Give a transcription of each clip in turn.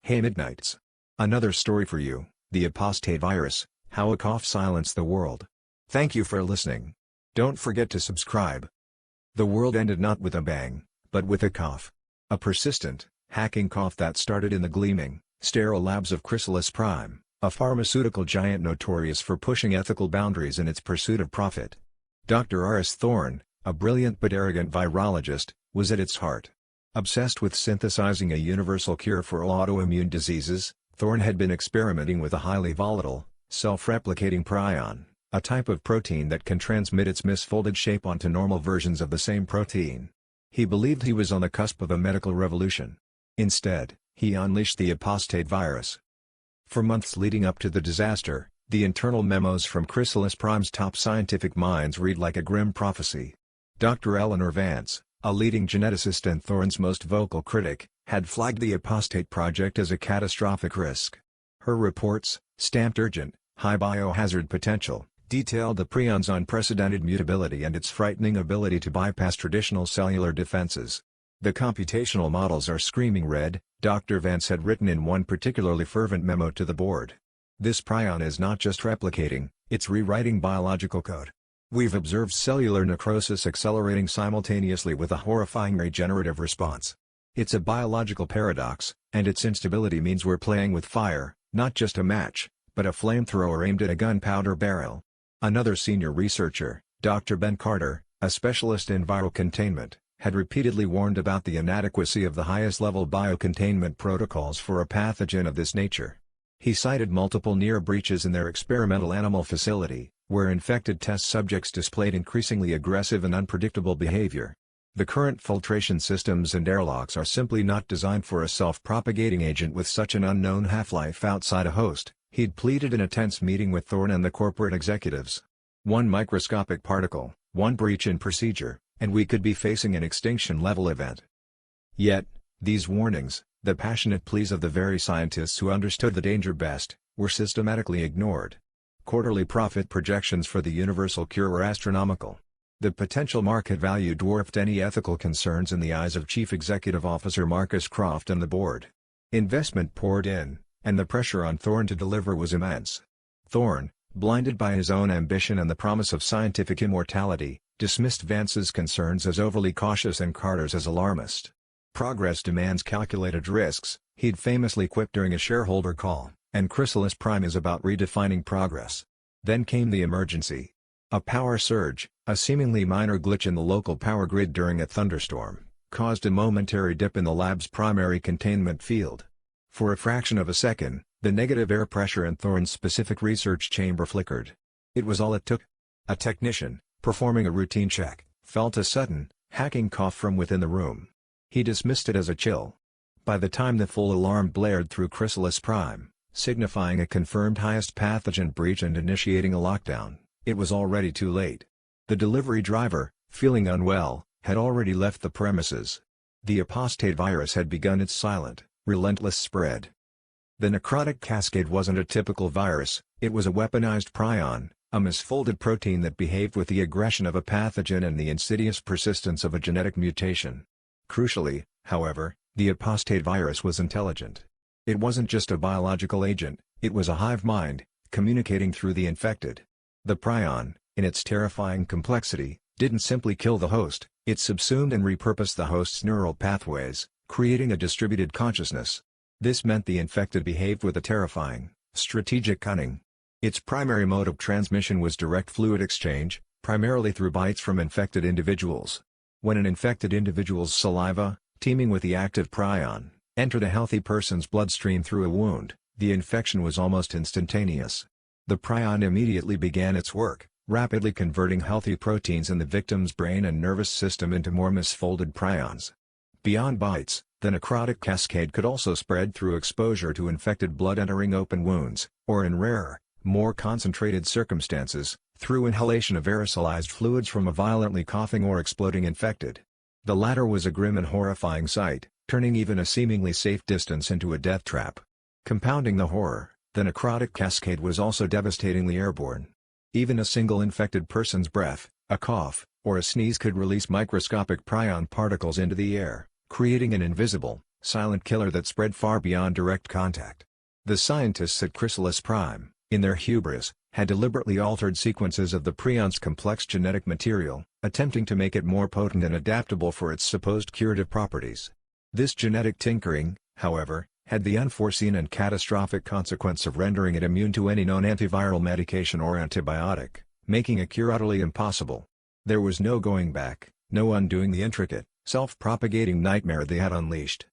Hey Midnights! Another story for you, the Apostate Virus, how a cough silenced the world. Thank you for listening. Don't forget to subscribe. The world ended not with a bang, but with a cough. A persistent, hacking cough that started in the gleaming, sterile labs of Chrysalis Prime, a pharmaceutical giant notorious for pushing ethical boundaries in its pursuit of profit. Dr. Aris Thorne, a brilliant but arrogant virologist, was at its heart. Obsessed with synthesizing a universal cure for all autoimmune diseases, Thorne had been experimenting with a highly volatile, self-replicating prion, a type of protein that can transmit its misfolded shape onto normal versions of the same protein. He believed he was on the cusp of a medical revolution. Instead, he unleashed the apostate virus. For months leading up to the disaster, the internal memos from Chrysalis Prime's top scientific minds read like a grim prophecy. Dr. Eleanor Vance, a leading geneticist and Thorne's most vocal critic, had flagged the apostate project as a catastrophic risk. Her reports, stamped urgent, high biohazard potential, detailed the prion's unprecedented mutability and its frightening ability to bypass traditional cellular defenses. The computational models are screaming red, Dr. Vance had written in one particularly fervent memo to the board. This prion is not just replicating, it's rewriting biological code. We've observed cellular necrosis accelerating simultaneously with a horrifying regenerative response. It's a biological paradox, and its instability means we're playing with fire, not just a match, but a flamethrower aimed at a gunpowder barrel. Another senior researcher, Dr. Ben Carter, a specialist in viral containment, had repeatedly warned about the inadequacy of the highest-level biocontainment protocols for a pathogen of this nature. He cited multiple near breaches in their experimental animal facility, where infected test subjects displayed increasingly aggressive and unpredictable behavior. The current filtration systems and airlocks are simply not designed for a self-propagating agent with such an unknown half-life outside a host, he'd pleaded in a tense meeting with Thorne and the corporate executives. One microscopic particle, one breach in procedure, and we could be facing an extinction-level event. Yet, these warnings, the passionate pleas of the very scientists who understood the danger best, were systematically ignored. Quarterly profit projections for the universal cure were astronomical. The potential market value dwarfed any ethical concerns in the eyes of Chief Executive Officer Marcus Croft and the board. Investment poured in, and the pressure on Thorne to deliver was immense. Thorne, blinded by his own ambition and the promise of scientific immortality, dismissed Vance's concerns as overly cautious and Carter's as alarmist. Progress demands calculated risks, he'd famously quipped during a shareholder call, and Chrysalis Prime is about redefining progress. Then came the emergency. A power surge, a seemingly minor glitch in the local power grid during a thunderstorm, caused a momentary dip in the lab's primary containment field. For a fraction of a second, the negative air pressure in Thorne's specific research chamber flickered. It was all it took. A technician, performing a routine check, felt a sudden, hacking cough from within the room. He dismissed it as a chill. By the time the full alarm blared through Chrysalis Prime, signifying a confirmed highest pathogen breach and initiating a lockdown, it was already too late. The delivery driver, feeling unwell, had already left the premises. The apostate virus had begun its silent, relentless spread. The Necrotic Cascade wasn't a typical virus, it was a weaponized prion, a misfolded protein that behaved with the aggression of a pathogen and the insidious persistence of a genetic mutation. Crucially, however, the apostate virus was intelligent. It wasn't just a biological agent, it was a hive mind, communicating through the infected. The prion, in its terrifying complexity, didn't simply kill the host, it subsumed and repurposed the host's neural pathways, creating a distributed consciousness. This meant the infected behaved with a terrifying, strategic cunning. Its primary mode of transmission was direct fluid exchange, primarily through bites from infected individuals. When an infected individual's saliva, teeming with the active prion, entered a healthy person's bloodstream through a wound, the infection was almost instantaneous. The prion immediately began its work, rapidly converting healthy proteins in the victim's brain and nervous system into more misfolded prions. Beyond bites, the necrotic cascade could also spread through exposure to infected blood entering open wounds, or in rarer, more concentrated circumstances, through inhalation of aerosolized fluids from a violently coughing or exploding infected. The latter was a grim and horrifying sight, turning even a seemingly safe distance into a death trap. Compounding the horror, the necrotic cascade was also devastatingly airborne. Even a single infected person's breath, a cough, or a sneeze could release microscopic prion particles into the air, creating an invisible, silent killer that spread far beyond direct contact. The scientists at Chrysalis Prime, in their hubris, had deliberately altered sequences of the prion's complex genetic material, attempting to make it more potent and adaptable for its supposed curative properties. This genetic tinkering, however, had the unforeseen and catastrophic consequence of rendering it immune to any known antiviral medication or antibiotic, making a cure utterly impossible. There was no going back, no undoing the intricate, self-propagating nightmare they had unleashed.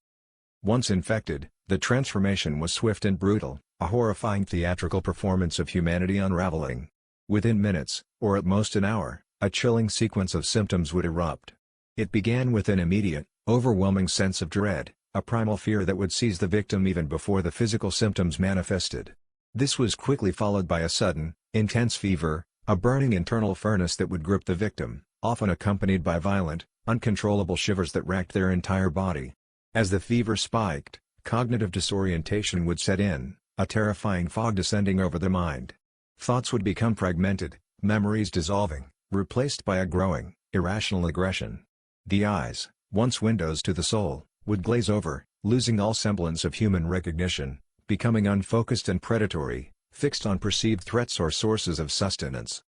Once infected, the transformation was swift and brutal, a horrifying theatrical performance of humanity unraveling. Within minutes, or at most an hour, a chilling sequence of symptoms would erupt. It began with an immediate, overwhelming sense of dread, a primal fear that would seize the victim even before the physical symptoms manifested. This was quickly followed by a sudden, intense fever, a burning internal furnace that would grip the victim, often accompanied by violent, uncontrollable shivers that racked their entire body. As the fever spiked, cognitive disorientation would set in, a terrifying fog descending over the mind. Thoughts would become fragmented, memories dissolving, replaced by a growing, irrational aggression. The eyes, once windows to the soul, would glaze over, losing all semblance of human recognition, becoming unfocused and predatory, fixed on perceived threats or sources of sustenance.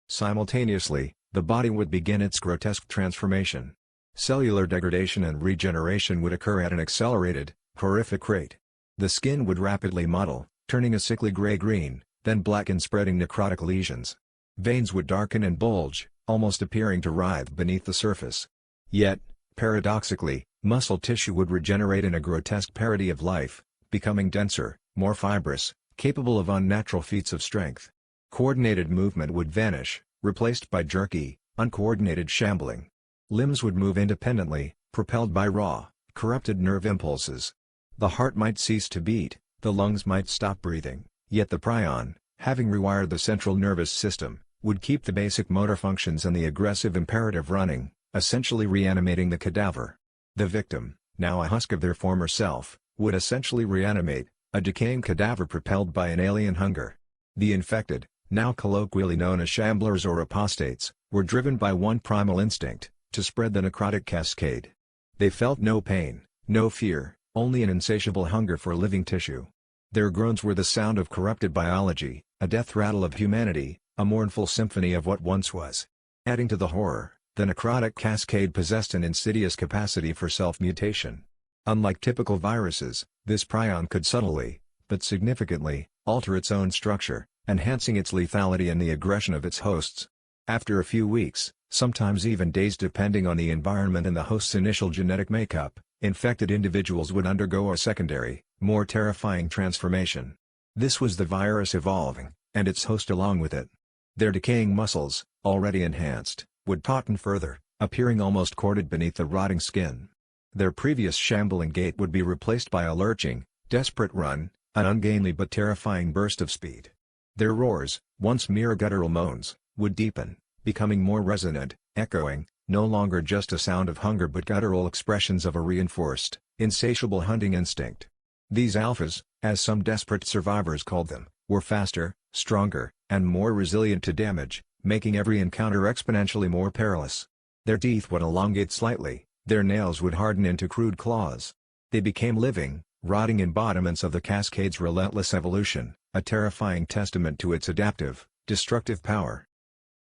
Simultaneously, the body would begin its grotesque transformation. Cellular degradation and regeneration would occur at an accelerated, horrific rate. The skin would rapidly mottle, turning a sickly gray-green, then black and spreading necrotic lesions. Veins would darken and bulge, almost appearing to writhe beneath the surface. Yet, paradoxically, muscle tissue would regenerate in a grotesque parody of life, becoming denser, more fibrous, capable of unnatural feats of strength. Coordinated movement would vanish, replaced by jerky, uncoordinated shambling. Limbs would move independently, propelled by raw, corrupted nerve impulses. The heart might cease to beat, the lungs might stop breathing, yet the prion, having rewired the central nervous system, would keep the basic motor functions and the aggressive imperative running, essentially reanimating the cadaver. The victim, now a husk of their former self, would essentially reanimate, a decaying cadaver propelled by an alien hunger. The infected, now colloquially known as Shamblers or apostates, were driven by one primal instinct, to spread the necrotic cascade. They felt no pain, no fear, only an insatiable hunger for living tissue. Their groans were the sound of corrupted biology, a death rattle of humanity, a mournful symphony of what once was. Adding to the horror, the necrotic cascade possessed an insidious capacity for self-mutation. Unlike typical viruses, this prion could subtly, but significantly, alter its own structure, enhancing its lethality and the aggression of its hosts. After a few weeks, sometimes even days depending on the environment and the host's initial genetic makeup, infected individuals would undergo a secondary, more terrifying transformation. This was the virus evolving, and its host along with it. Their decaying muscles, already enhanced, would tauten further, appearing almost corded beneath the rotting skin. Their previous shambling gait would be replaced by a lurching, desperate run, an ungainly but terrifying burst of speed. Their roars, once mere guttural moans, would deepen, becoming more resonant, echoing, no longer just a sound of hunger but guttural expressions of a reinforced, insatiable hunting instinct. These alphas, as some desperate survivors called them, were faster, stronger, and more resilient to damage, making every encounter exponentially more perilous. Their teeth would elongate slightly, their nails would harden into crude claws. They became living, rotting embodiments of the cascade's relentless evolution, a terrifying testament to its adaptive, destructive power.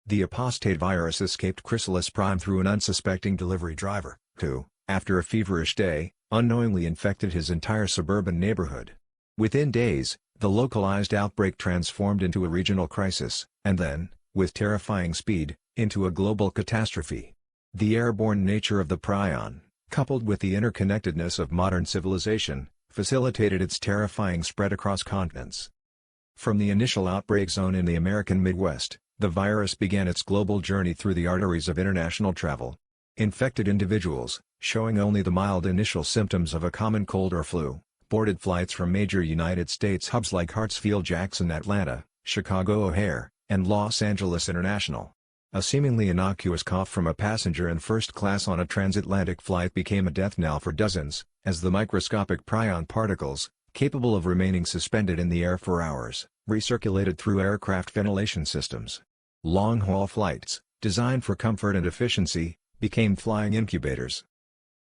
The apostate virus escaped Chrysalis Prime through an unsuspecting delivery driver, who, after a feverish day, unknowingly infected his entire suburban neighborhood. Within days, the localized outbreak transformed into a regional crisis, and then, with terrifying speed, into a global catastrophe. The airborne nature of the prion, coupled with the interconnectedness of modern civilization, facilitated its terrifying spread across continents. From the initial outbreak zone in the American Midwest, the virus began its global journey through the arteries of international travel. Infected individuals, showing only the mild initial symptoms of a common cold or flu, boarded flights from major United States hubs like Hartsfield-Jackson, Atlanta, Chicago O'Hare, and Los Angeles International. A seemingly innocuous cough from a passenger in first class on a transatlantic flight became a death knell for dozens, as the microscopic prion particles, capable of remaining suspended in the air for hours, recirculated through aircraft ventilation systems. Long-haul flights, designed for comfort and efficiency, became flying incubators.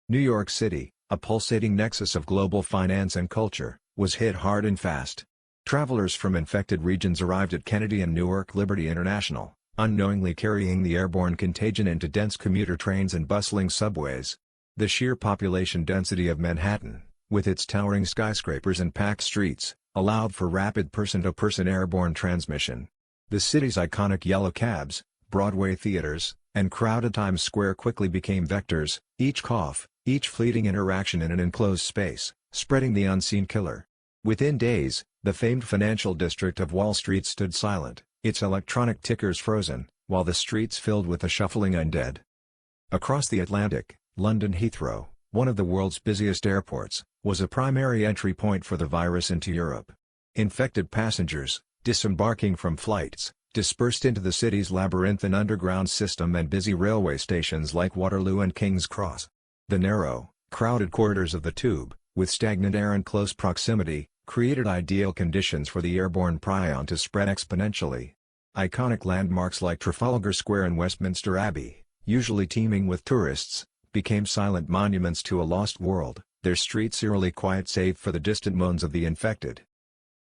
New York City, a pulsating nexus of global finance and culture, was hit hard and fast. Travelers from infected regions arrived at Kennedy and Newark Liberty International, unknowingly carrying the airborne contagion into dense commuter trains and bustling subways. The sheer population density of Manhattan, with its towering skyscrapers and packed streets, allowed for rapid person-to-person airborne transmission. The city's iconic yellow cabs, Broadway theaters, and crowded Times Square quickly became vectors, each cough, each fleeting interaction in an enclosed space, spreading the unseen killer. Within days, the famed financial district of Wall Street stood silent, its electronic tickers frozen, while the streets filled with the shuffling undead. Across the Atlantic, London Heathrow, one of the world's busiest airports, was a primary entry point for the virus into Europe. Infected passengers, disembarking from flights, dispersed into the city's labyrinthine underground system and busy railway stations like Waterloo and King's Cross. The narrow, crowded corridors of the tube, with stagnant air and close proximity, created ideal conditions for the airborne prion to spread exponentially. Iconic landmarks like Trafalgar Square and Westminster Abbey, usually teeming with tourists, became silent monuments to a lost world, their streets eerily quiet save for the distant moans of the infected.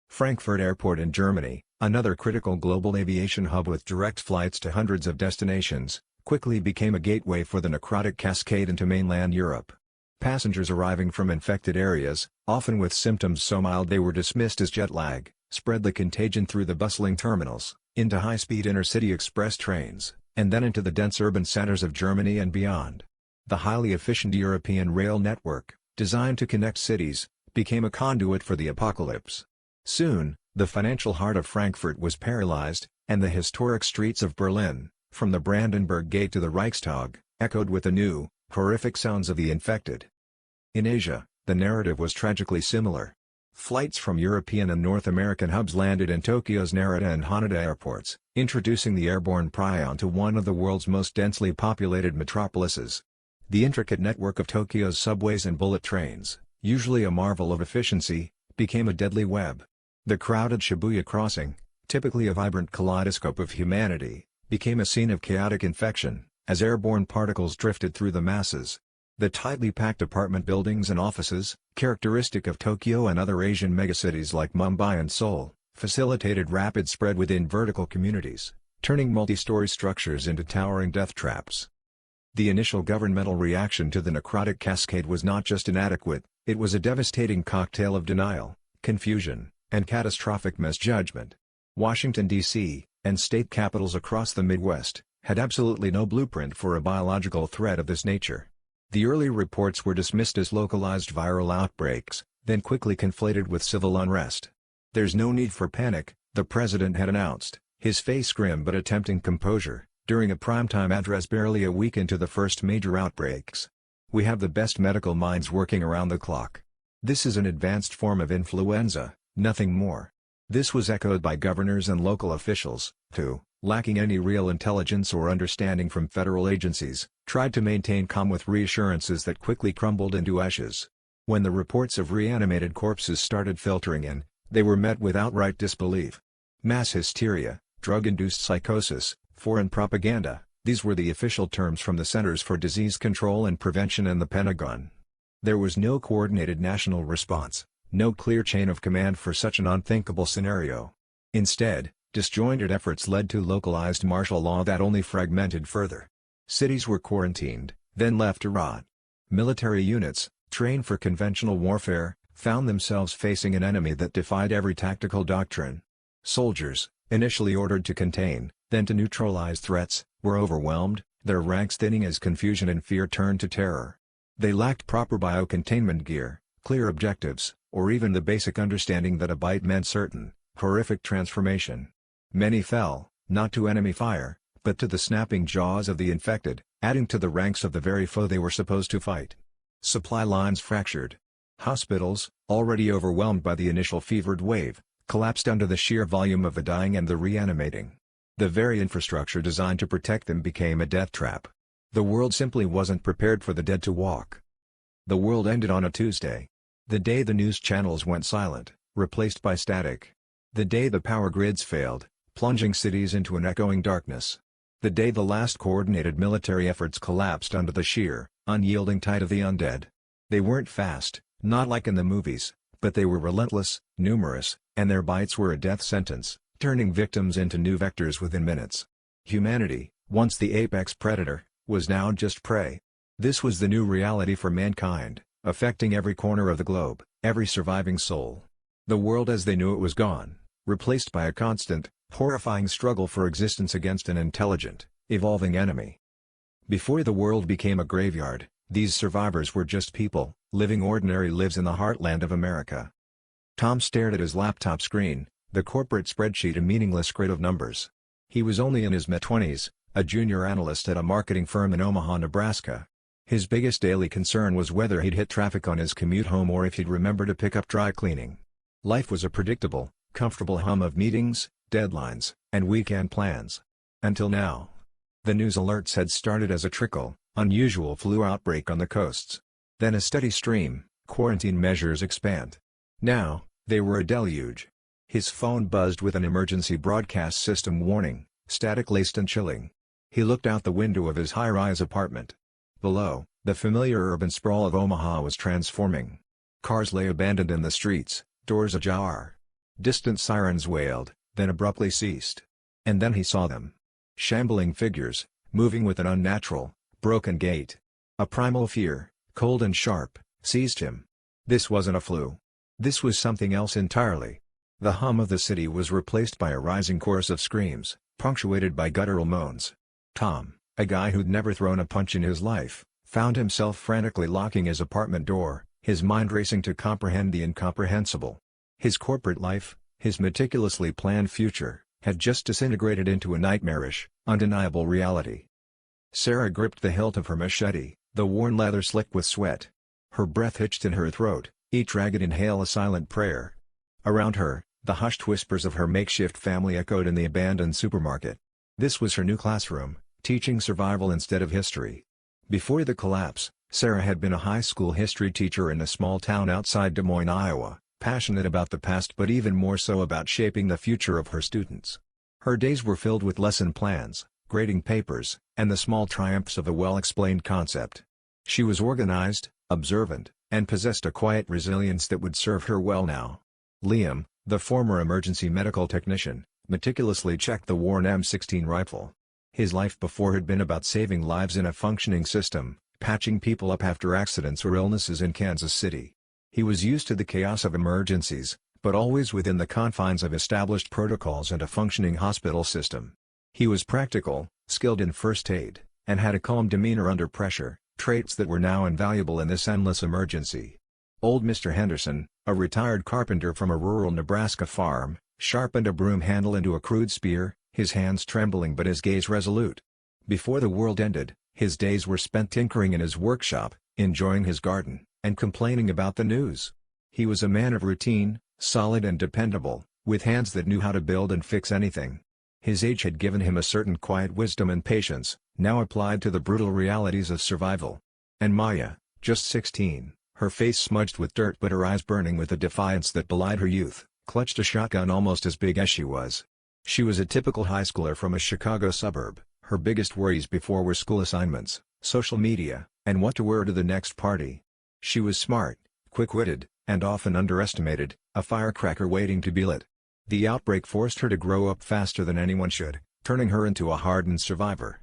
Frankfurt Airport in Germany, another critical global aviation hub with direct flights to hundreds of destinations, quickly became a gateway for the Necrotic Cascade into mainland Europe. Passengers arriving from infected areas, often with symptoms so mild they were dismissed as jet lag, spread the contagion through the bustling terminals, into high-speed inner-city express trains, and then into the dense urban centers of Germany and beyond. The highly efficient European rail network, designed to connect cities, became a conduit for the apocalypse. Soon, the financial heart of Frankfurt was paralyzed, and the historic streets of Berlin, from the Brandenburg Gate to the Reichstag, echoed with the new, horrific sounds of the infected. In Asia, the narrative was tragically similar. Flights from European and North American hubs landed in Tokyo's Narita and Haneda airports, introducing the airborne prion to one of the world's most densely populated metropolises. The intricate network of Tokyo's subways and bullet trains, usually a marvel of efficiency, became a deadly web. The crowded Shibuya crossing, typically a vibrant kaleidoscope of humanity, became a scene of chaotic infection, as airborne particles drifted through the masses. The tightly packed apartment buildings and offices, characteristic of Tokyo and other Asian megacities like Mumbai and Seoul, facilitated rapid spread within vertical communities, turning multi-story structures into towering death traps. The initial governmental reaction to the necrotic cascade was not just inadequate, it was a devastating cocktail of denial, confusion, and catastrophic misjudgment. Washington, D.C., and state capitals across the Midwest, had absolutely no blueprint for a biological threat of this nature. The early reports were dismissed as localized viral outbreaks, then quickly conflated with civil unrest. "There's no need for panic," the president had announced, his face grim but attempting composure, during a primetime address barely a week into the first major outbreaks. "We have the best medical minds working around the clock. This is an advanced form of influenza, nothing more." This was echoed by governors and local officials, who, lacking any real intelligence or understanding from federal agencies, tried to maintain calm with reassurances that quickly crumbled into ashes. When the reports of reanimated corpses started filtering in, they were met with outright disbelief. Mass hysteria, drug-induced psychosis, foreign propaganda, these were the official terms from the Centers for Disease Control and Prevention and the Pentagon. There was no coordinated national response, no clear chain of command for such an unthinkable scenario. Instead, disjointed efforts led to localized martial law that only fragmented further. Cities were quarantined, then left to rot. Military units, trained for conventional warfare, found themselves facing an enemy that defied every tactical doctrine. Soldiers, initially ordered to contain, then to neutralize threats, were overwhelmed, their ranks thinning as confusion and fear turned to terror. They lacked proper biocontainment gear, clear objectives, or even the basic understanding that a bite meant certain, horrific transformation. Many fell, not to enemy fire, but to the snapping jaws of the infected, adding to the ranks of the very foe they were supposed to fight. Supply lines fractured. Hospitals, already overwhelmed by the initial fevered wave, collapsed under the sheer volume of the dying and the reanimating. The very infrastructure designed to protect them became a death trap. The world simply wasn't prepared for the dead to walk. The world ended on a Tuesday. The day the news channels went silent, replaced by static. The day the power grids failed, plunging cities into an echoing darkness. The day the last coordinated military efforts collapsed under the sheer, unyielding tide of the undead. They weren't fast, not like in the movies, but they were relentless, numerous, and their bites were a death sentence, turning victims into new vectors within minutes. Humanity, once the apex predator, was now just prey. This was the new reality for mankind, affecting every corner of the globe, every surviving soul. The world as they knew it was gone, replaced by a constant, horrifying struggle for existence against an intelligent, evolving enemy. Before the world became a graveyard, these survivors were just people, living ordinary lives in the heartland of America. Tom stared at his laptop screen, the corporate spreadsheet a meaningless grid of numbers. He was only in his mid-20s, a junior analyst at a marketing firm in Omaha, Nebraska. His biggest daily concern was whether he'd hit traffic on his commute home or if he'd remember to pick up dry cleaning. Life was a predictable, comfortable hum of meetings, deadlines, and weekend plans. Until now. The news alerts had started as a trickle, unusual flu outbreak on the coasts. Then a steady stream, quarantine measures expand. Now, they were a deluge. His phone buzzed with an emergency broadcast system warning, static-laced and chilling. He looked out the window of his high-rise apartment. Below, the familiar urban sprawl of Omaha was transforming. Cars lay abandoned in the streets, doors ajar. Distant sirens wailed, then abruptly ceased. And then he saw them. Shambling figures, moving with an unnatural, broken gait. A primal fear, cold and sharp, seized him. This wasn't a flu. This was something else entirely. The hum of the city was replaced by a rising chorus of screams, punctuated by guttural moans. Tom, a guy who'd never thrown a punch in his life, found himself frantically locking his apartment door, his mind racing to comprehend the incomprehensible. His corporate life, his meticulously planned future, had just disintegrated into a nightmarish, undeniable reality. Sarah gripped the hilt of her machete, the worn leather slick with sweat. Her breath hitched in her throat, each ragged inhale a silent prayer. Around her, the hushed whispers of her makeshift family echoed in the abandoned supermarket. This was her new classroom, teaching survival instead of history. Before the collapse, Sarah had been a high school history teacher in a small town outside Des Moines, Iowa, passionate about the past but even more so about shaping the future of her students. Her days were filled with lesson plans, grading papers, and the small triumphs of a well-explained concept. She was organized, observant, and possessed a quiet resilience that would serve her well now. Liam, the former emergency medical technician, meticulously checked the worn M16 rifle. His life before had been about saving lives in a functioning system, patching people up after accidents or illnesses in Kansas City. He was used to the chaos of emergencies, but always within the confines of established protocols and a functioning hospital system. He was practical, skilled in first aid, and had a calm demeanor under pressure, traits that were now invaluable in this endless emergency. Old Mr. Henderson, a retired carpenter from a rural Nebraska farm, sharpened a broom handle into a crude spear, his hands trembling but his gaze resolute. Before the world ended, his days were spent tinkering in his workshop, enjoying his garden, and complaining about the news. He was a man of routine, solid and dependable, with hands that knew how to build and fix anything. His age had given him a certain quiet wisdom and patience, now applied to the brutal realities of survival. And Maya, just 16, her face smudged with dirt but her eyes burning with a defiance that belied her youth, clutched a shotgun almost as big as she was. She was a typical high schooler from a Chicago suburb. Her biggest worries before were school assignments, social media, and what to wear to the next party. She was smart, quick-witted, and often underestimated, a firecracker waiting to be lit. The outbreak forced her to grow up faster than anyone should, turning her into a hardened survivor.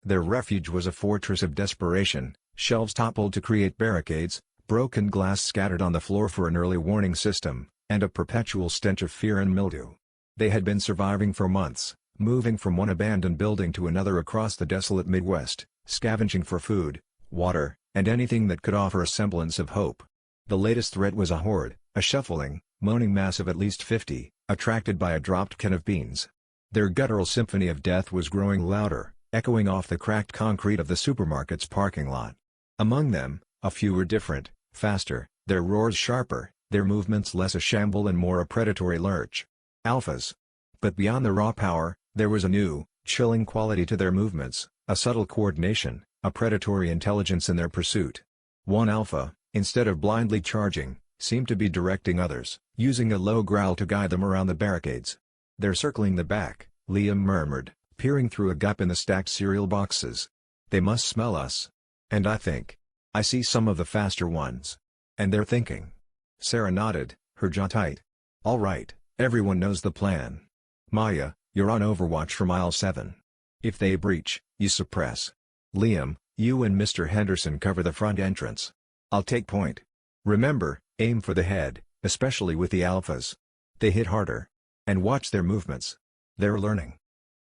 Their refuge was a fortress of desperation, shelves toppled to create barricades, broken glass scattered on the floor for an early warning system, and a perpetual stench of fear and mildew. They had been surviving for months, moving from one abandoned building to another across the desolate Midwest, scavenging for food, water, and anything that could offer a semblance of hope. The latest threat was a horde, a shuffling, moaning mass of at least 50, attracted by a dropped can of beans. Their guttural symphony of death was growing louder, echoing off the cracked concrete of the supermarket's parking lot. Among them, a few were different, faster, their roars sharper, their movements less a shamble and more a predatory lurch. Alphas. But beyond the raw power, there was a new, chilling quality to their movements, a subtle coordination, a predatory intelligence in their pursuit. One alpha, instead of blindly charging, seemed to be directing others, using a low growl to guide them around the barricades. "They're circling the back," Liam murmured, peering through a gap in the stacked cereal boxes. "They must smell us. And I think I see some of the faster ones. And they're thinking. Sarah nodded, her jaw tight. All right, everyone knows the plan. Maya, you're on overwatch for mile 7. If they breach, you suppress. Liam, you and Mr. Henderson cover the front entrance. I'll take point. Remember, aim for the head, especially with the alphas. They hit harder. And watch their movements. They're learning.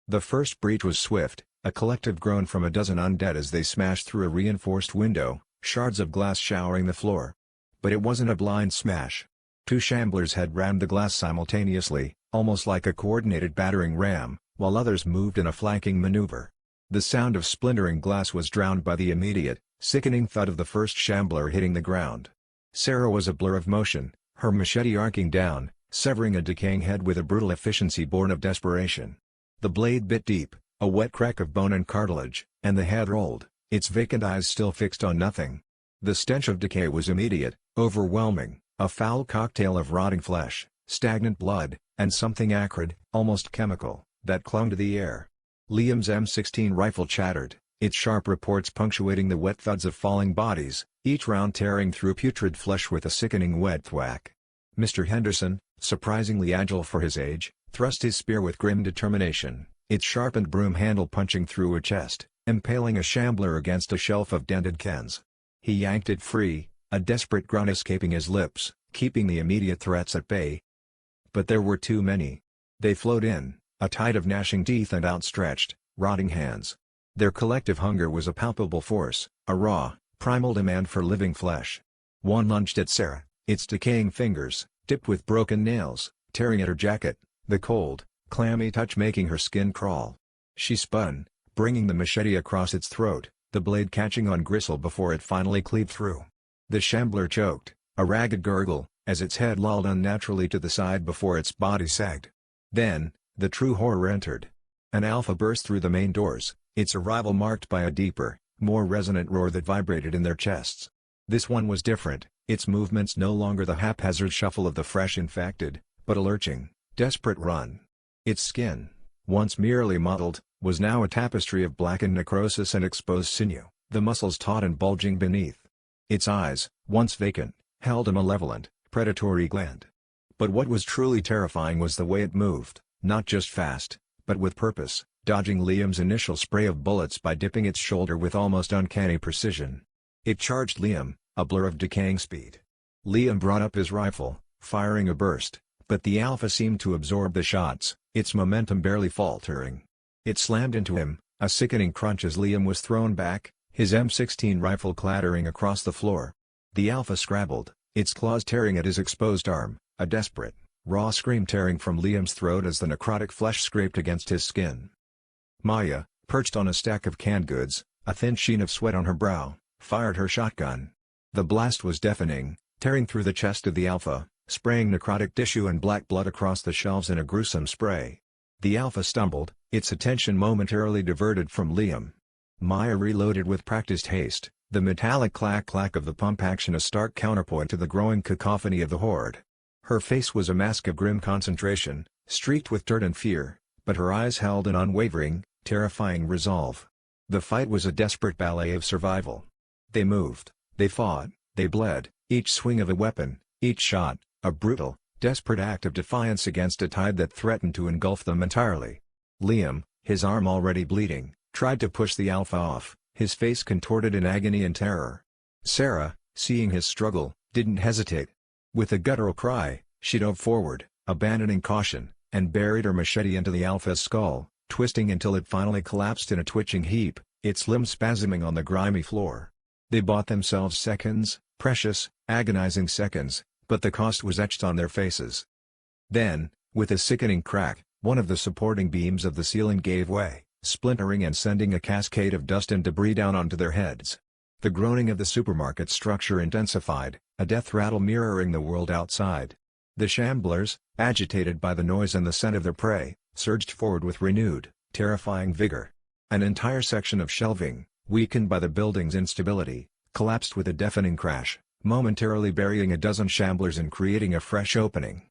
The first breach was swift, a collective groan from a dozen undead as they smashed through a reinforced window, shards of glass showering the floor. But it wasn't a blind smash. 2 Shamblers had rammed the glass simultaneously, almost like a coordinated battering ram, while others moved in a flanking maneuver. The sound of splintering glass was drowned by the immediate, sickening thud of the first Shambler hitting the ground. Sarah was a blur of motion, her machete arcing down, severing a decaying head with a brutal efficiency born of desperation. The blade bit deep, a wet crack of bone and cartilage, and the head rolled, its vacant eyes still fixed on nothing. The stench of decay was immediate, overwhelming, a foul cocktail of rotting flesh, stagnant blood, and something acrid, almost chemical, that clung to the air. Liam's M16 rifle chattered, its sharp reports punctuating the wet thuds of falling bodies, each round tearing through putrid flesh with a sickening wet thwack. Mr. Henderson, surprisingly agile for his age, thrust his spear with grim determination, its sharpened broom handle punching through a chest, impaling a Shambler against a shelf of dented cans. He yanked it free, a desperate grunt escaping his lips, keeping the immediate threats at bay. But there were too many. They flowed in, a tide of gnashing teeth and outstretched, rotting hands. Their collective hunger was a palpable force, a raw, primal demand for living flesh. One lunged at Sarah, its decaying fingers, tipped with broken nails, tearing at her jacket, the cold, clammy touch making her skin crawl. She spun, bringing the machete across its throat, the blade catching on gristle before it finally cleaved through. The Shambler choked, a ragged gurgle, as its head lolled unnaturally to the side before its body sagged. Then, the true horror entered. An alpha burst through the main doors, its arrival marked by a deeper, more resonant roar that vibrated in their chests. This one was different, its movements no longer the haphazard shuffle of the fresh infected, but a lurching, desperate run. Its skin, once merely mottled, was now a tapestry of blackened necrosis and exposed sinew, the muscles taut and bulging beneath. Its eyes, once vacant, held a malevolent, predatory glint. But what was truly terrifying was the way it moved, not just fast, but with purpose, dodging Liam's initial spray of bullets by dipping its shoulder with almost uncanny precision. It charged Liam, a blur of decaying speed. Liam brought up his rifle, firing a burst, but the alpha seemed to absorb the shots, its momentum barely faltering. It slammed into him, a sickening crunch as Liam was thrown back, his M16 rifle clattering across the floor. The alpha scrabbled, its claws tearing at his exposed arm, a desperate, raw scream tearing from Liam's throat as the necrotic flesh scraped against his skin. Maya, perched on a stack of canned goods, a thin sheen of sweat on her brow, fired her shotgun. The blast was deafening, tearing through the chest of the alpha, spraying necrotic tissue and black blood across the shelves in a gruesome spray. The alpha stumbled, its attention momentarily diverted from Liam. Maya reloaded with practiced haste, the metallic clack-clack of the pump action a stark counterpoint to the growing cacophony of the horde. Her face was a mask of grim concentration, streaked with dirt and fear, but her eyes held an unwavering, terrifying resolve. The fight was a desperate ballet of survival. They moved, they fought, they bled, each swing of a weapon, each shot, a brutal, desperate act of defiance against a tide that threatened to engulf them entirely. Liam, his arm already bleeding, tried to push the alpha off, his face contorted in agony and terror. Sarah, seeing his struggle, didn't hesitate. With a guttural cry, she dove forward, abandoning caution, and buried her machete into the alpha's skull, twisting until it finally collapsed in a twitching heap, its limbs spasming on the grimy floor. They bought themselves seconds, precious, agonizing seconds, but the cost was etched on their faces. Then, with a sickening crack, one of the supporting beams of the ceiling gave way, splintering and sending a cascade of dust and debris down onto their heads. The groaning of the supermarket structure intensified, a death rattle mirroring the world outside. The Shamblers, agitated by the noise and the scent of their prey, surged forward with renewed, terrifying vigor. An entire section of shelving, weakened by the building's instability, collapsed with a deafening crash, momentarily burying a dozen Shamblers and creating a fresh opening.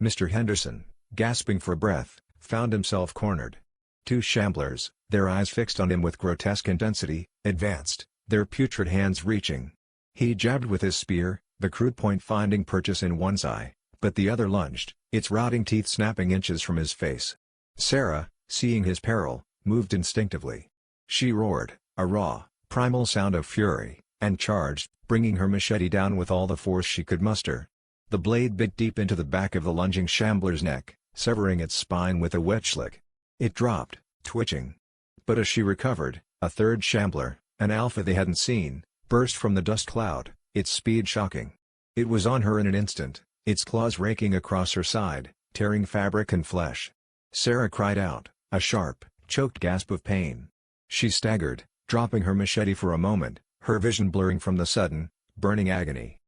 Mr. Henderson, gasping for breath, found himself cornered. Two Shamblers, their eyes fixed on him with grotesque intensity, advanced, their putrid hands reaching. He jabbed with his spear, the crude point finding purchase in one's eye, but the other lunged, its rotting teeth snapping inches from his face. Sarah, seeing his peril, moved instinctively. She roared, a raw, primal sound of fury, and charged, bringing her machete down with all the force she could muster. The blade bit deep into the back of the lunging Shambler's neck, severing its spine with a wet slick. It dropped, twitching. But as she recovered, a third Shambler, an alpha they hadn't seen, burst from the dust cloud, its speed shocking. It was on her in an instant, its claws raking across her side, tearing fabric and flesh. Sarah cried out, a sharp, choked gasp of pain. She staggered, dropping her machete for a moment, her vision blurring from the sudden, burning agony.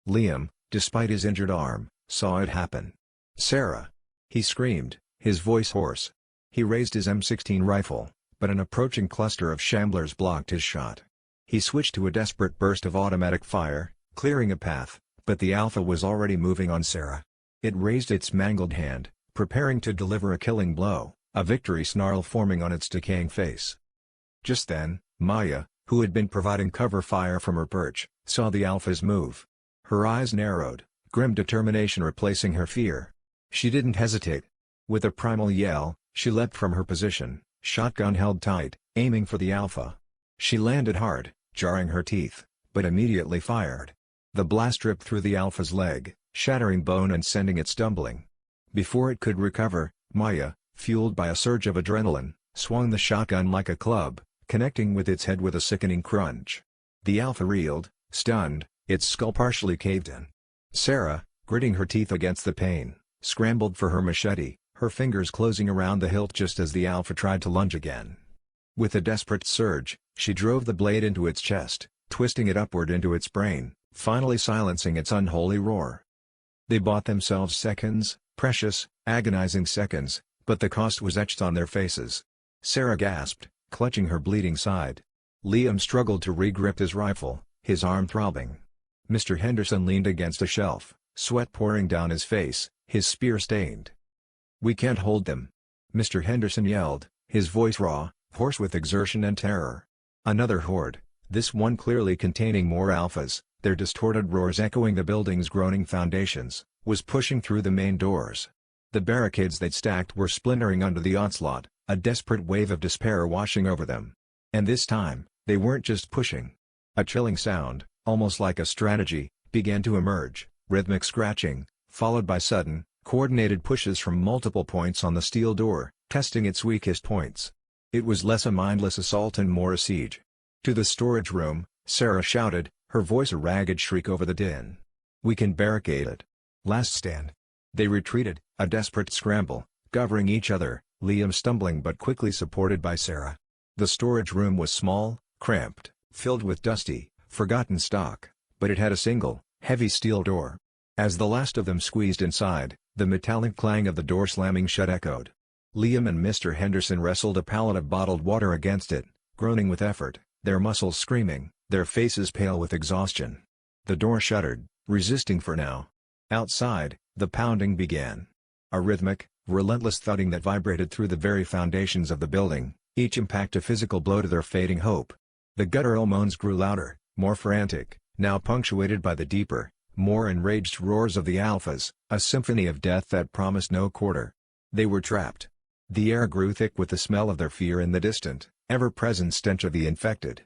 Liam, despite his injured arm, saw it happen. "Sarah!" he screamed, his voice hoarse. He raised his M16 rifle, but an approaching cluster of Shamblers blocked his shot. He switched to a desperate burst of automatic fire, clearing a path, but the Alpha was already moving on Sarah. It raised its mangled hand, preparing to deliver a killing blow, a victory snarl forming on its decaying face. Just then, Maya, who had been providing cover fire from her perch, saw the Alpha's move. Her eyes narrowed, grim determination replacing her fear. She didn't hesitate. With a primal yell, she leapt from her position, shotgun held tight, aiming for the Alpha. She landed hard, jarring her teeth, but immediately fired. The blast ripped through the Alpha's leg, shattering bone and sending it stumbling. Before it could recover, Maya, fueled by a surge of adrenaline, swung the shotgun like a club, connecting with its head with a sickening crunch. The Alpha reeled, stunned, its skull partially caved in. Sarah, gritting her teeth against the pain, scrambled for her machete, her fingers closing around the hilt just as the Alpha tried to lunge again. With a desperate surge, she drove the blade into its chest, twisting it upward into its brain, finally silencing its unholy roar. They bought themselves seconds, precious, agonizing seconds, but the cost was etched on their faces. Sarah gasped, clutching her bleeding side. Liam struggled to re-grip his rifle, his arm throbbing. Mr. Henderson leaned against a shelf, sweat pouring down his face, his spear stained. "We can't hold them!" Mr. Henderson yelled, his voice raw, hoarse with exertion and terror. Another horde, this one clearly containing more Alphas, their distorted roars echoing the building's groaning foundations, was pushing through the main doors. The barricades they'd stacked were splintering under the onslaught, a desperate wave of despair washing over them. And this time, they weren't just pushing. A chilling sound, almost like a strategy, began to emerge, rhythmic scratching, followed by sudden, coordinated pushes from multiple points on the steel door, testing its weakest points. It was less a mindless assault and more a siege. "To the storage room," Sarah shouted, her voice a ragged shriek over the din. "We can barricade it. Last stand." They retreated, a desperate scramble, covering each other, Liam stumbling but quickly supported by Sarah. The storage room was small, cramped, filled with dusty, forgotten stock, but it had a single, heavy steel door. As the last of them squeezed inside, the metallic clang of the door slamming shut echoed. Liam and Mr. Henderson wrestled a pallet of bottled water against it, groaning with effort, their muscles screaming, their faces pale with exhaustion. The door shuddered, resisting for now. Outside, the pounding began. A rhythmic, relentless thudding that vibrated through the very foundations of the building, each impact a physical blow to their fading hope. The guttural moans grew louder, more frantic, now punctuated by the deeper, more enraged roars of the Alphas, a symphony of death that promised no quarter. They were trapped. The air grew thick with the smell of their fear and the distant, ever-present stench of the infected.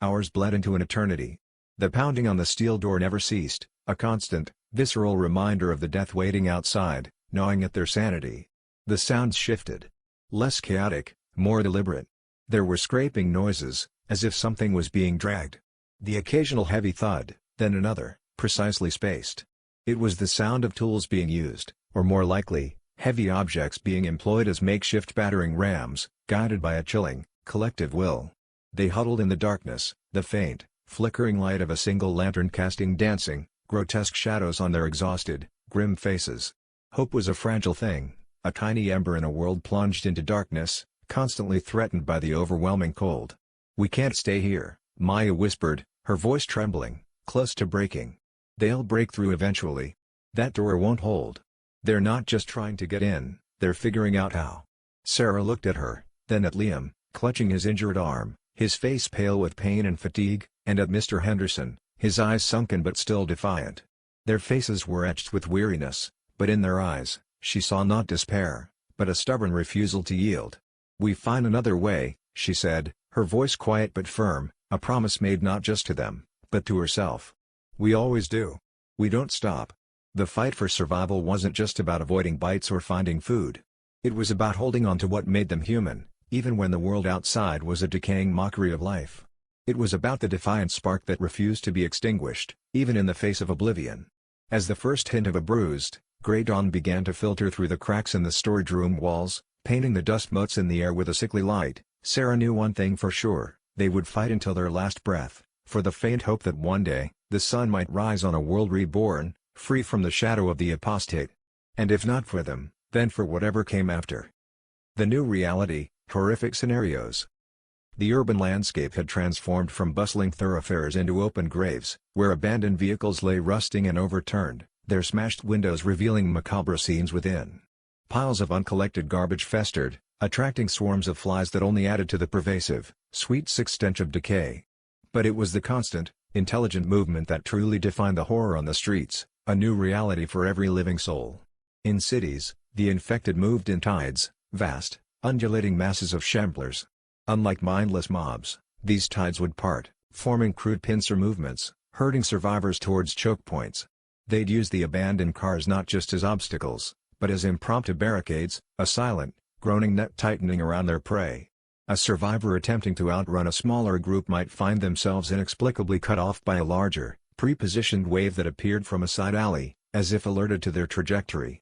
Hours bled into an eternity. The pounding on the steel door never ceased, a constant, visceral reminder of the death waiting outside, gnawing at their sanity. The sounds shifted. Less chaotic, more deliberate. There were scraping noises, as if something was being dragged. The occasional heavy thud, then another, precisely spaced. It was the sound of tools being used, or more likely, heavy objects being employed as makeshift battering rams, guided by a chilling, collective will. They huddled in the darkness, the faint, flickering light of a single lantern casting dancing, grotesque shadows on their exhausted, grim faces. Hope was a fragile thing, a tiny ember in a world plunged into darkness, constantly threatened by the overwhelming cold. "We can't stay here," Maya whispered, her voice trembling, close to breaking. "They'll break through eventually. That door won't hold. They're not just trying to get in, they're figuring out how." Sarah looked at her, then at Liam, clutching his injured arm, his face pale with pain and fatigue, and at Mr. Henderson, his eyes sunken but still defiant. Their faces were etched with weariness, but in their eyes, she saw not despair, but a stubborn refusal to yield. "We find another way," she said, her voice quiet but firm, a promise made not just to them, but to herself. "We always do. We don't stop." The fight for survival wasn't just about avoiding bites or finding food. It was about holding on to what made them human, even when the world outside was a decaying mockery of life. It was about the defiant spark that refused to be extinguished, even in the face of oblivion. As the first hint of a bruised, gray dawn began to filter through the cracks in the storage room walls, painting the dust motes in the air with a sickly light, Sarah knew one thing for sure: they would fight until their last breath, for the faint hope that one day, the sun might rise on a world reborn, free from the shadow of the apostate. And if not for them, then for whatever came after. The new reality, horrific scenarios. The urban landscape had transformed from bustling thoroughfares into open graves, where abandoned vehicles lay rusting and overturned, their smashed windows revealing macabre scenes within. Piles of uncollected garbage festered, attracting swarms of flies that only added to the pervasive, sweet stench of decay. But it was the constant, intelligent movement that truly defined the horror on the streets, a new reality for every living soul. In cities, the infected moved in tides, vast, undulating masses of Shamblers. Unlike mindless mobs, these tides would part, forming crude pincer movements, herding survivors towards choke points. They'd use the abandoned cars not just as obstacles, but as impromptu barricades, a silent, groaning net tightening around their prey. A survivor attempting to outrun a smaller group might find themselves inexplicably cut off by a larger, pre-positioned wave that appeared from a side alley, as if alerted to their trajectory.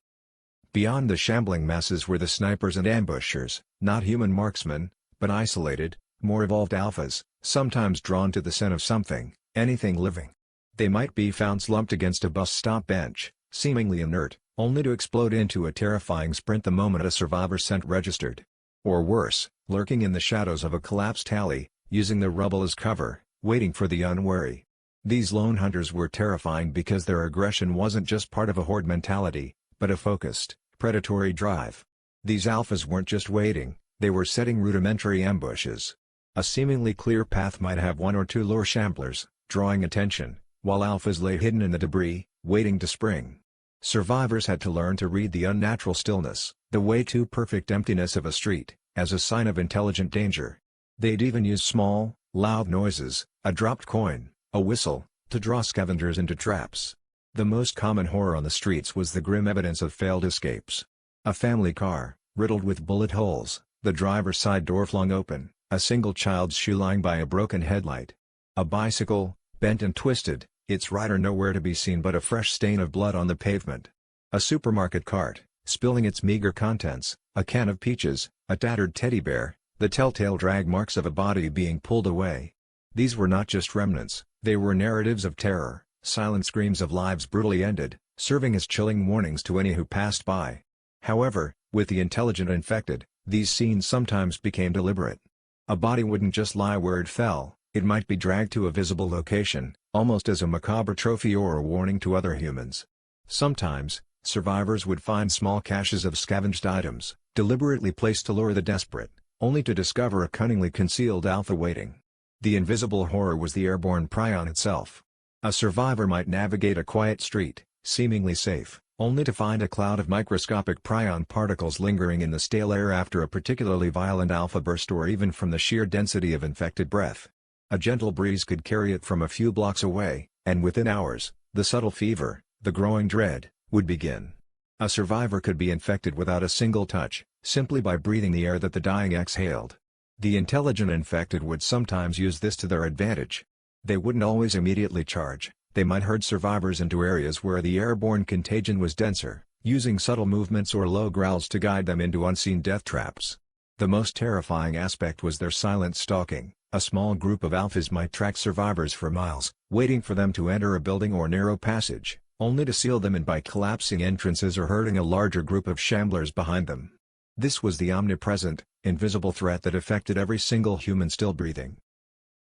Beyond the shambling masses were the snipers and ambushers, not human marksmen, but isolated, more evolved alphas, sometimes drawn to the scent of something, anything living. They might be found slumped against a bus stop bench, seemingly inert, only to explode into a terrifying sprint the moment a survivor's scent registered. Or worse, lurking in the shadows of a collapsed alley, using the rubble as cover, waiting for the unwary. These lone hunters were terrifying because their aggression wasn't just part of a horde mentality, but a focused, predatory drive. These alphas weren't just waiting, they were setting rudimentary ambushes. A seemingly clear path might have one or two lure Shamblers, drawing attention, while alphas lay hidden in the debris, waiting to spring. Survivors had to learn to read the unnatural stillness, the way too perfect emptiness of a street, as a sign of intelligent danger. They'd even use small, loud noises, a dropped coin, a whistle, to draw scavengers into traps. The most common horror on the streets was the grim evidence of failed escapes. A family car, riddled with bullet holes, the driver's side door flung open, a single child's shoe lying by a broken headlight. A bicycle, bent and twisted, its rider nowhere to be seen but a fresh stain of blood on the pavement. A supermarket cart, spilling its meager contents, a can of peaches, a tattered teddy bear, the telltale drag marks of a body being pulled away. These were not just remnants, they were narratives of terror, silent screams of lives brutally ended, serving as chilling warnings to any who passed by. However, with the intelligent infected, these scenes sometimes became deliberate. A body wouldn't just lie where it fell, it might be dragged to a visible location, almost as a macabre trophy or a warning to other humans. Sometimes, survivors would find small caches of scavenged items, deliberately placed to lure the desperate, only to discover a cunningly concealed alpha waiting. The invisible horror was the airborne prion itself. A survivor might navigate a quiet street, seemingly safe, only to find a cloud of microscopic prion particles lingering in the stale air after a particularly violent alpha burst or even from the sheer density of infected breath. A gentle breeze could carry it from a few blocks away, and within hours, the subtle fever, the growing dread, would begin. A survivor could be infected without a single touch, simply by breathing the air that the dying exhaled. The intelligent infected would sometimes use this to their advantage. They wouldn't always immediately charge, they might herd survivors into areas where the airborne contagion was denser, using subtle movements or low growls to guide them into unseen death traps. The most terrifying aspect was their silent stalking. A small group of alphas might track survivors for miles, waiting for them to enter a building or narrow passage, only to seal them in by collapsing entrances or herding a larger group of Shamblers behind them. This was the omnipresent, invisible threat that affected every single human still breathing.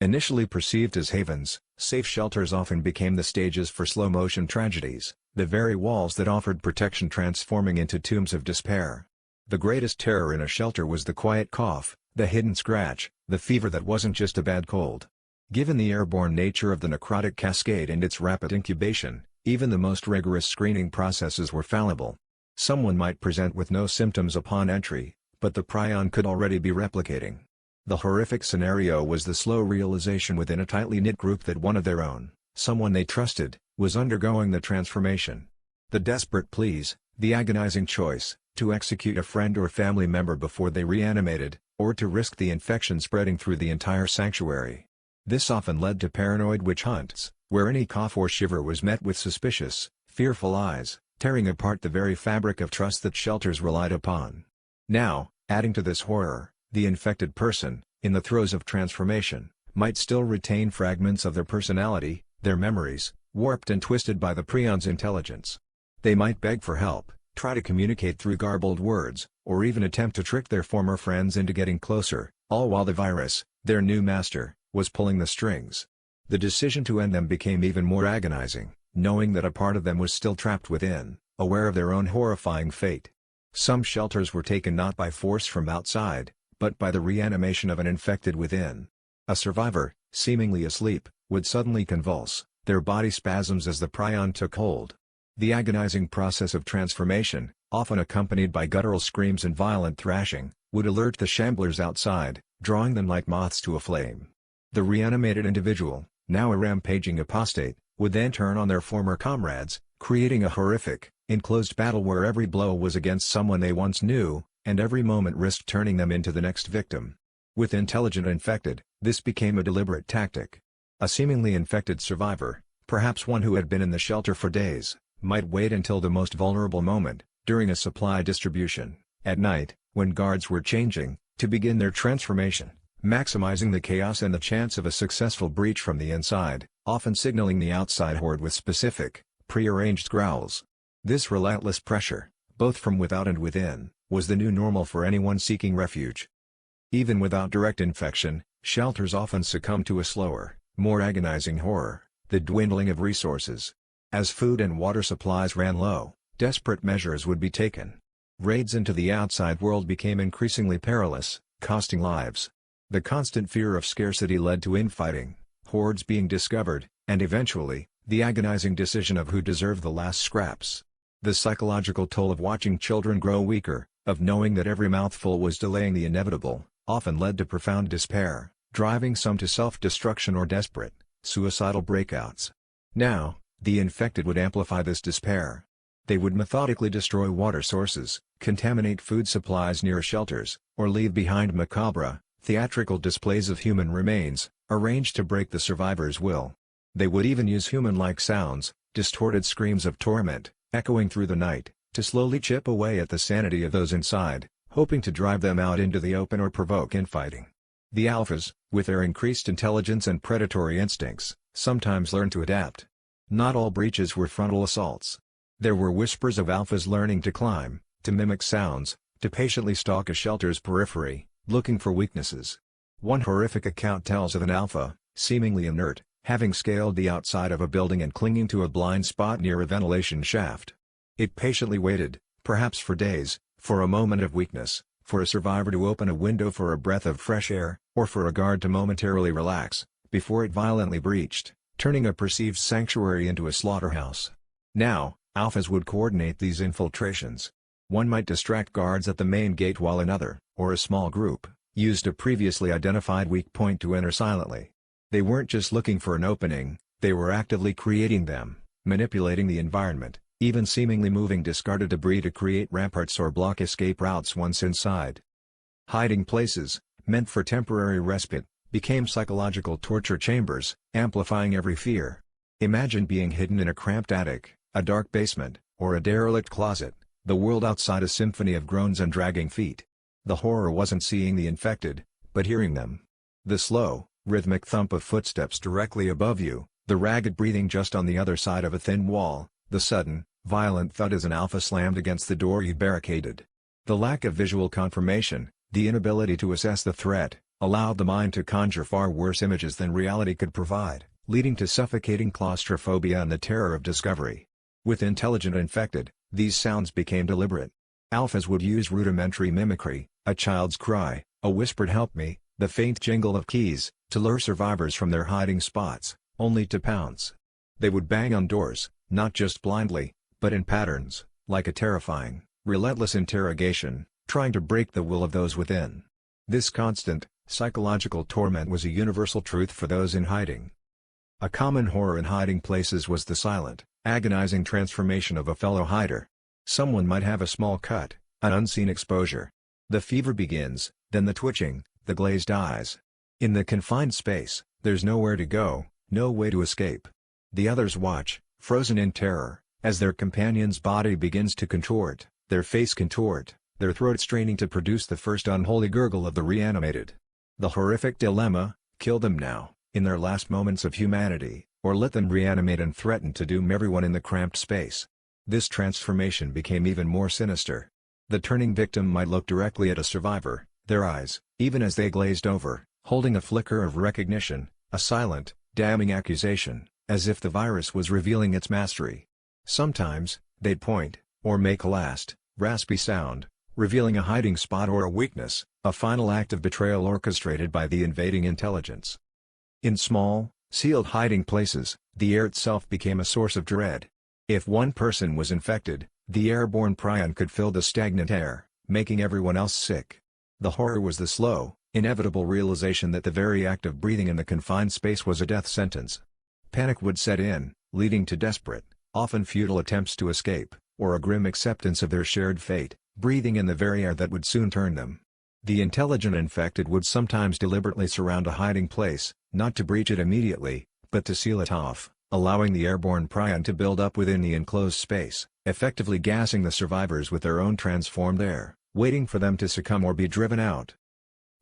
Initially perceived as havens, safe shelters often became the stages for slow-motion tragedies, the very walls that offered protection transforming into tombs of despair. The greatest terror in a shelter was the quiet cough, the hidden scratch, The fever that wasn't just a bad cold. Given the airborne nature of the necrotic cascade and its rapid incubation, even the most rigorous screening processes were fallible. Someone might present with no symptoms upon entry, but the prion could already be replicating. The horrific scenario was the slow realization within a tightly knit group that one of their own, someone they trusted, was undergoing the transformation. The desperate pleas, the agonizing choice, to execute a friend or family member before they reanimated, or to risk the infection spreading through the entire sanctuary. This often led to paranoid witch hunts, where any cough or shiver was met with suspicious, fearful eyes, tearing apart the very fabric of trust that shelters relied upon. Now, adding to this horror, the infected person, in the throes of transformation, might still retain fragments of their personality, their memories, warped and twisted by the prion's intelligence. They might beg for help, try to communicate through garbled words, or even attempt to trick their former friends into getting closer, all while the virus, their new master, was pulling the strings. The decision to end them became even more agonizing, knowing that a part of them was still trapped within, aware of their own horrifying fate. Some shelters were taken not by force from outside, but by the reanimation of an infected within. A survivor, seemingly asleep, would suddenly convulse, their body spasms as the prion took hold. The agonizing process of transformation, often accompanied by guttural screams and violent thrashing, would alert the Shamblers outside, drawing them like moths to a flame. The reanimated individual, now a rampaging apostate, would then turn on their former comrades, creating a horrific, enclosed battle where every blow was against someone they once knew, and every moment risked turning them into the next victim. With intelligent infected, this became a deliberate tactic. A seemingly infected survivor, perhaps one who had been in the shelter for days, might wait until the most vulnerable moment, during a supply distribution, at night, when guards were changing, to begin their transformation, maximizing the chaos and the chance of a successful breach from the inside, often signaling the outside horde with specific, prearranged growls. This relentless pressure, both from without and within, was the new normal for anyone seeking refuge. Even without direct infection, shelters often succumb to a slower, more agonizing horror, the dwindling of resources. As food and water supplies ran low, desperate measures would be taken. Raids into the outside world became increasingly perilous, costing lives. The constant fear of scarcity led to infighting, hordes being discovered, and eventually, the agonizing decision of who deserved the last scraps. The psychological toll of watching children grow weaker, of knowing that every mouthful was delaying the inevitable, often led to profound despair, driving some to self-destruction or desperate, suicidal breakouts. Now, the infected would amplify this despair. They would methodically destroy water sources, contaminate food supplies near shelters, or leave behind macabre, theatrical displays of human remains, arranged to break the survivor's will. They would even use human-like sounds, distorted screams of torment, echoing through the night, to slowly chip away at the sanity of those inside, hoping to drive them out into the open or provoke infighting. The alphas, with their increased intelligence and predatory instincts, sometimes learn to adapt. Not all breaches were frontal assaults. There were whispers of alphas learning to climb, to mimic sounds, to patiently stalk a shelter's periphery, looking for weaknesses. One horrific account tells of an alpha, seemingly inert, having scaled the outside of a building and clinging to a blind spot near a ventilation shaft. It patiently waited, perhaps for days, for a moment of weakness, for a survivor to open a window for a breath of fresh air, or for a guard to momentarily relax, before it violently breached, turning a perceived sanctuary into a slaughterhouse. Now, alphas would coordinate these infiltrations. One might distract guards at the main gate while another, or a small group, used a previously identified weak point to enter silently. They weren't just looking for an opening, they were actively creating them, manipulating the environment, even seemingly moving discarded debris to create ramparts or block escape routes once inside. Hiding places, meant for temporary respite, became psychological torture chambers, amplifying every fear. Imagine being hidden in a cramped attic, a dark basement, or a derelict closet, the world outside a symphony of groans and dragging feet. The horror wasn't seeing the infected, but hearing them. The slow, rhythmic thump of footsteps directly above you, the ragged breathing just on the other side of a thin wall, the sudden, violent thud as an alpha slammed against the door you barricaded. The lack of visual confirmation, the inability to assess the threat, allowed the mind to conjure far worse images than reality could provide, leading to suffocating claustrophobia and the terror of discovery. With intelligent infected, these sounds became deliberate. Alphas would use rudimentary mimicry, a child's cry, a whispered "help me," the faint jingle of keys, to lure survivors from their hiding spots, only to pounce. They would bang on doors, not just blindly, but in patterns, like a terrifying, relentless interrogation, trying to break the will of those within. This constant, psychological torment was a universal truth for those in hiding. A common horror in hiding places was the silent, agonizing transformation of a fellow hider. Someone might have a small cut, an unseen exposure. The fever begins, then the twitching, the glazed eyes. In the confined space, there's nowhere to go, no way to escape. The others watch, frozen in terror, as their companion's body begins to contort, their face contort, their throat straining to produce the first unholy gurgle of the reanimated. The horrific dilemma: kill them now, in their last moments of humanity, or let them reanimate and threaten to doom everyone in the cramped space. This transformation became even more sinister. The turning victim might look directly at a survivor, their eyes, even as they glazed over, holding a flicker of recognition, a silent, damning accusation, as if the virus was revealing its mastery. Sometimes, they'd point, or make a last, raspy sound, revealing a hiding spot or a weakness, a final act of betrayal orchestrated by the invading intelligence. In small, sealed hiding places, the air itself became a source of dread. If one person was infected, the airborne prion could fill the stagnant air, making everyone else sick. The horror was the slow, inevitable realization that the very act of breathing in the confined space was a death sentence. Panic would set in, leading to desperate, often futile attempts to escape, or a grim acceptance of their shared fate, breathing in the very air that would soon turn them. The intelligent infected would sometimes deliberately surround a hiding place, not to breach it immediately, but to seal it off, allowing the airborne prion to build up within the enclosed space, effectively gassing the survivors with their own transformed air, waiting for them to succumb or be driven out.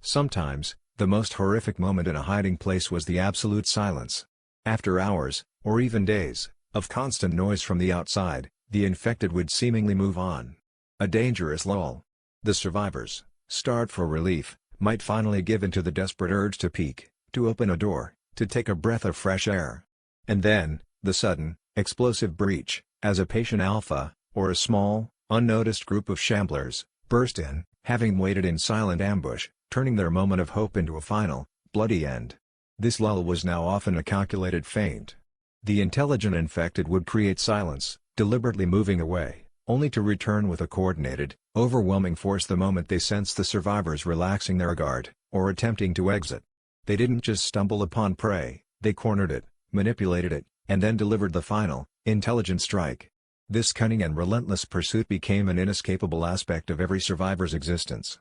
Sometimes, the most horrific moment in a hiding place was the absolute silence. After hours, or even days, of constant noise from the outside, the infected would seemingly move on. A dangerous lull. The survivors, starved for relief, might finally give in to the desperate urge to peek, to open a door, to take a breath of fresh air. And then, the sudden, explosive breach, as a patient alpha, or a small, unnoticed group of Shamblers, burst in, having waited in silent ambush, turning their moment of hope into a final, bloody end. This lull was now often a calculated feint. The intelligent infected would create silence, deliberately moving away, only to return with a coordinated, overwhelming force the moment they sensed the survivors relaxing their guard, or attempting to exit. They didn't just stumble upon prey, they cornered it, manipulated it, and then delivered the final, intelligent strike. This cunning and relentless pursuit became an inescapable aspect of every survivor's existence.